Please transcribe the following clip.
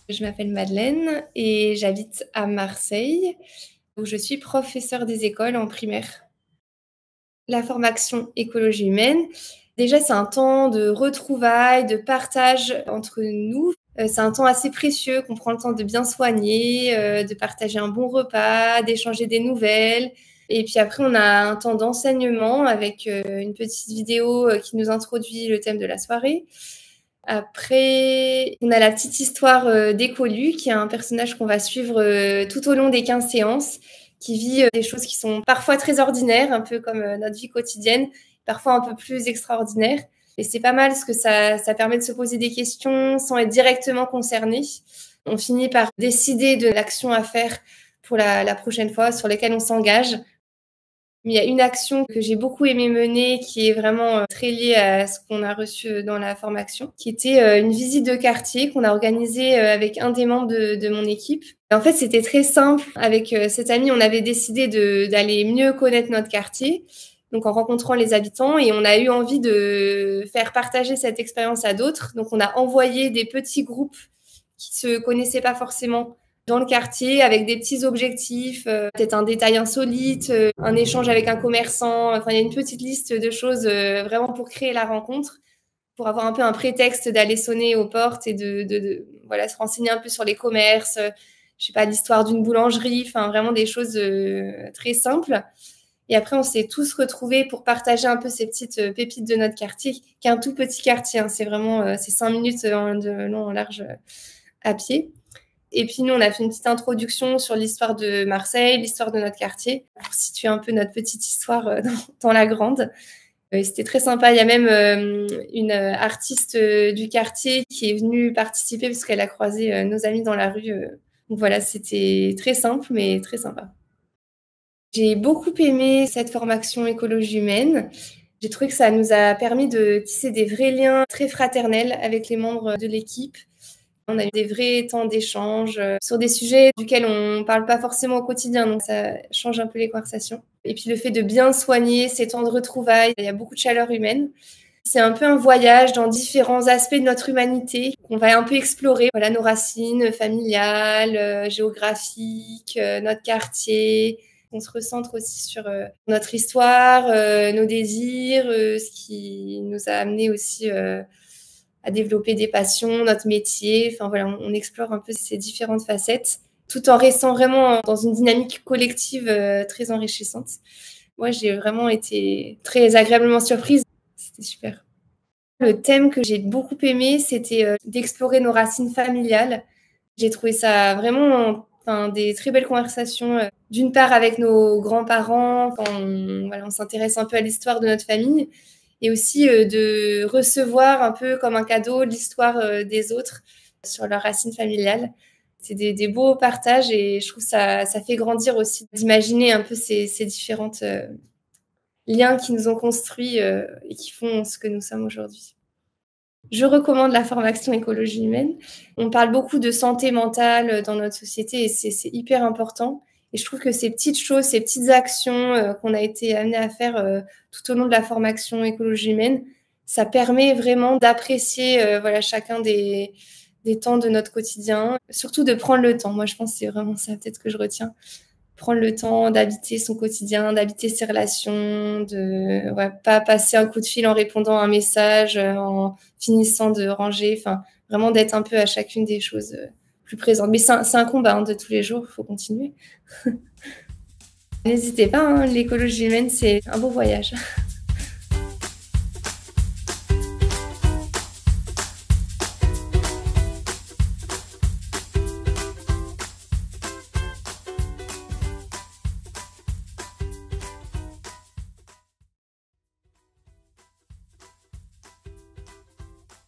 Je m'appelle Madeleine et j'habite à Marseille, où je suis professeure des écoles en primaire. La formation écologie humaine, déjà, c'est un temps de retrouvailles, de partage entre nous. C'est un temps assez précieux qu'on prend le temps de bien soigner, de partager un bon repas, d'échanger des nouvelles. Et puis après, on a un temps d'enseignement avec une petite vidéo qui nous introduit le thème de la soirée. Après, on a la petite histoire d'Écolu, qui est un personnage qu'on va suivre tout au long des 15 séances, qui vit des choses qui sont parfois très ordinaires, un peu comme notre vie quotidienne, parfois un peu plus extraordinaires. Et c'est pas mal parce que ça permet de se poser des questions sans être directement concerné. On finit par décider de l'action à faire pour la prochaine fois, sur lesquelles on s'engage. Mais il y a une action que j'ai beaucoup aimé mener qui est vraiment très liée à ce qu'on a reçu dans la formation, qui était une visite de quartier qu'on a organisée avec un des membres de mon équipe. Et en fait, c'était très simple. Avec cet ami, on avait décidé d'aller mieux connaître notre quartier, donc en rencontrant les habitants, et on a eu envie de faire partager cette expérience à d'autres. Donc on a envoyé des petits groupes qui se connaissaient pas forcément dans le quartier avec des petits objectifs, peut-être un détail insolite, un échange avec un commerçant. Enfin, il y a une petite liste de choses vraiment pour créer la rencontre, pour avoir un peu un prétexte d'aller sonner aux portes et voilà, se renseigner un peu sur les commerces, je sais pas, l'histoire d'une boulangerie, enfin vraiment des choses très simples. Et après, on s'est tous retrouvés pour partager un peu ces petites pépites de notre quartier, qui est un tout petit quartier. Hein. C'est vraiment c'est 5 minutes de long en large à pied. Et puis nous, on a fait une petite introduction sur l'histoire de Marseille, l'histoire de notre quartier, pour situer un peu notre petite histoire dans la grande. Et c'était très sympa. Il y a même une artiste du quartier qui est venue participer parce qu'elle a croisé nos amis dans la rue. Donc voilà, c'était très simple, mais très sympa. J'ai beaucoup aimé cette formation écologie humaine. J'ai trouvé que ça nous a permis de tisser des vrais liens très fraternels avec les membres de l'équipe. On a eu des vrais temps d'échange sur des sujets duquel on parle pas forcément au quotidien, donc ça change un peu les conversations. Et puis le fait de bien soigner ces temps de retrouvailles, il y a beaucoup de chaleur humaine. C'est un peu un voyage dans différents aspects de notre humanité qu'on va un peu explorer. Voilà, nos racines familiales, géographiques, notre quartier. On se recentre aussi sur notre histoire, nos désirs, ce qui nous a amené aussi à développer des passions, notre métier. Enfin voilà, on explore un peu ces différentes facettes, tout en restant vraiment dans une dynamique collective très enrichissante. Moi, j'ai vraiment été très agréablement surprise. C'était super. Le thème que j'ai beaucoup aimé, c'était d'explorer nos racines familiales. J'ai trouvé ça vraiment enfin, des très belles conversations. D'une part avec nos grands-parents, quand on s'intéresse un peu à l'histoire de notre famille, et aussi de recevoir un peu comme un cadeau l'histoire des autres sur leurs racines familiales. C'est des beaux partages et je trouve ça fait grandir aussi d'imaginer un peu ces différentes liens qui nous ont construits et qui font ce que nous sommes aujourd'hui. Je recommande la formation écologie humaine. On parle beaucoup de santé mentale dans notre société et c'est hyper important. Et je trouve que ces petites choses, ces petites actions qu'on a été amené à faire tout au long de la formation écologie humaine, ça permet vraiment d'apprécier voilà, chacun des temps de notre quotidien, surtout de prendre le temps. Moi, je pense que c'est vraiment ça peut-être que je retiens prendre le temps d'habiter son quotidien, d'habiter ses relations, de pas passer un coup de fil en répondant à un message, en finissant de ranger, enfin vraiment d'être un peu à chacune des choses plus présente. Mais c'est un combat hein, de tous les jours, il faut continuer. N'hésitez pas, hein, l'écologie humaine, c'est un beau voyage.